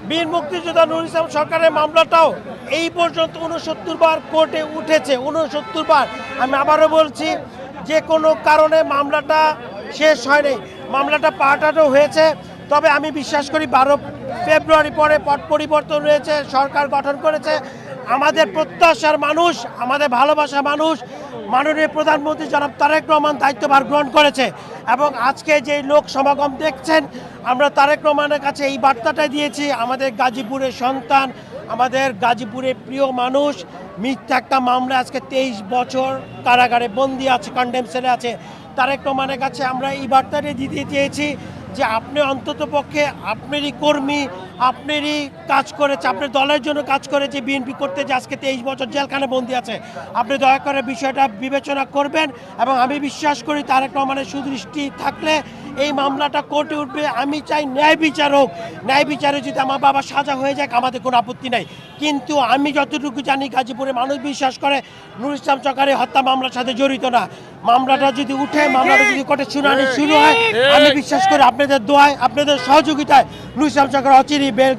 বীর মুক্তিযোদ্ধা নুরুল ইসলাম সরকারের মামলাটাও এই পর্যন্ত 69 বার কোর্টে উঠেছে, 69 বার। আমি আবারও বলছি, যে কোনো কারণে মামলাটা শেষ হয়নি, মামলাটা পাল্টানো হয়েছে। তবে আমি বিশ্বাস করি 12 ফেব্রুয়ারি পরে পট পরিবর্তন হয়েছে, সরকার গঠন করেছে। আমাদের প্রত্যাশার মানুষ, আমাদের ভালোবাসার মানুষ মাননীয় প্রধানমন্ত্রী জনাব তারেক রহমান দায়িত্বভার গ্রহণ করেছে। এবং আজকে যে লোক সমাগম দেখছেন, আমরা তারেক রহমানের কাছে এই বার্তাটাই দিয়েছি, আমাদের গাজীপুরের সন্তান, আমাদের গাজীপুরের প্রিয় মানুষ মিথ্যা একটা মামলা আজকে 23 বছর কারাগারে বন্দি আছে, কন্ডেম সেলে আছে। তারেক রহমানের কাছে আমরা এই বার্তাটাই দিতে চেয়েছি যে আপনি অন্তত পক্ষে আপনারই কর্মী, আপনারই কাজ করেছে, আপনার দলের জন্য কাজ করেছে, বিএনপি করতে যে আজকে 23 বছর জেলখানে বন্দি আছে, আপনি দয়া করে বিষয়টা বিবেচনা করবেন। এবং আমি বিশ্বাস করি তারেক রহমানের সুদৃষ্টি থাকলে এই মামলাটা কোর্টে উঠবে। আমি চাই ন্যায় বিচার হোক, ন্যায় বিচারে যদি আমার বাবা সাজা হয়ে যায় আমাদের কোনো আপত্তি নাই। কিন্তু আমি যতটুকু জানি গাজীপুরে মানুষ বিশ্বাস করে নুরুল ইসলাম সরকারের হত্যা মামলার সাথে জড়িত না। মামলাটা যদি উঠে, মামলাটা যদি কোর্টে শুনানি শুরু হয়, আমি বিশ্বাস করি আপনাদের দোয়ায়, আপনাদের সহযোগিতায় নুরুল ইসলাম সরকার অচিরেই বের।